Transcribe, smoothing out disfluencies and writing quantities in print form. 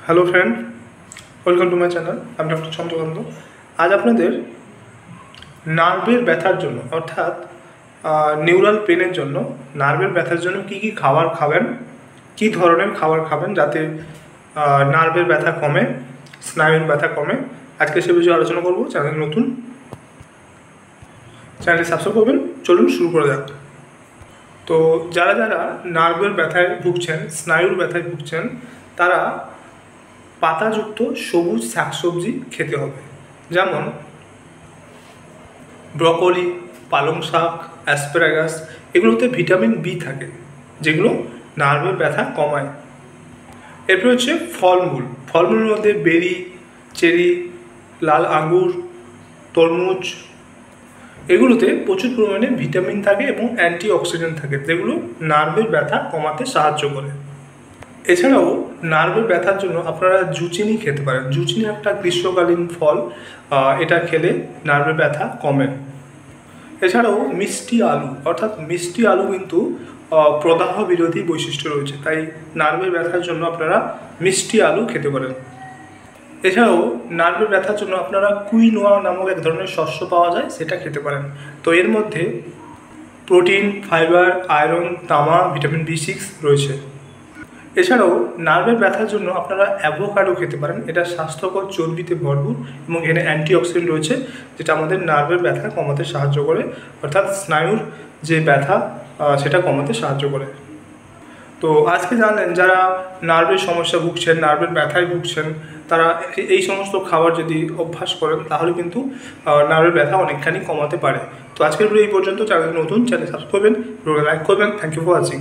Hello friend, welcome to my channel. আমি doctor Chandrakant. আজ আপনাদের নার্ভের ব্যথার জন্য অর্থাৎ নিউরাল পেনের জন্য, নার্ভের ব্যথার জন্য কী কী খাবার খাবেন, কী ধরনের খাবার খাবেন যাতে নার্ভের ব্যথা কমে, স্নায়ুর ব্যথা কমে, আজকে সে বিষয়ে আলোচনা করবো। চ্যানেল নতুন, চ্যানেলটি সাবস্ক্রাইব করবেন। চলুন শুরু করা যাক। তো যারা যারা নার্ভের ব্যথায় ভুগছেন, স্নায়ুর ব্যথায় ভুগছেন, তারা পাতাযুক্ত সবুজ শাকসবজি খেতে হবে। যেমন ব্রকলি, পালং শাক, অ্যাসপারাগাস, এগুলোতে ভিটামিন বি থাকে, যেগুলো নার্ভের ব্যথা কমায়। এরপর হচ্ছে ফলমূল। ফলমূলের মধ্যে বেরি, চেরি, লাল আঙ্গুর, তরমুজ, এগুলোতে প্রচুর পরিমাণে ভিটামিন থাকে এবং অ্যান্টিঅক্সিডেন্ট থাকে, যেগুলো নার্ভের ব্যথা কমাতে সাহায্য করে। এছাড়াও নার্ভের ব্যথার জন্য আপনারা জুচিনি খেতে পারেন। জুচিনি একটা গ্রীষ্মকালীন ফল, এটা খেলে নার্ভের ব্যথা কমে। এছাড়াও মিষ্টি আলু, অর্থাৎ মিষ্টি আলু কিন্তু প্রদাহ বিরোধী বৈশিষ্ট্য রয়েছে, তাই নার্ভের ব্যথার জন্য আপনারা মিষ্টি আলু খেতে পারেন। এছাড়াও নার্ভের ব্যথার জন্য আপনারা কুইনোয়া নামক এক ধরনের শস্য পাওয়া যায়, সেটা খেতে পারেন। তো এর মধ্যে প্রোটিন, ফাইবার, আয়রন, তামা, ভিটামিন বি6 রয়েছে। এছাড়াও নার্ভের ব্যথার জন্য আপনারা অ্যাভোকাডো খেতে পারেন। এটা স্বাস্থ্যকর চর্বিতে ভরপুর এবং এখানে অ্যান্টিঅক্সিডেন্ট রয়েছে, যেটা আমাদের নার্ভের ব্যথা কমাতে সাহায্য করে, অর্থাৎ স্নায়ুর যে ব্যথা সেটা কমাতে সাহায্য করে। তো আজকে জানলেন যারা নার্ভের সমস্যা ভুগছেন, নার্ভের ব্যথায় ভুগছেন, তারা এই সমস্ত খাবার যদি অভ্যাস করেন তাহলে কিন্তু নার্ভের ব্যথা অনেকখানি কমাতে পারে। তো আজকের ভিডিও এই পর্যন্ত। চ্যানেল নতুন, চ্যানেল সাবস্ক্রাইব করবেন, লাইক করবেন। Thank you for watching.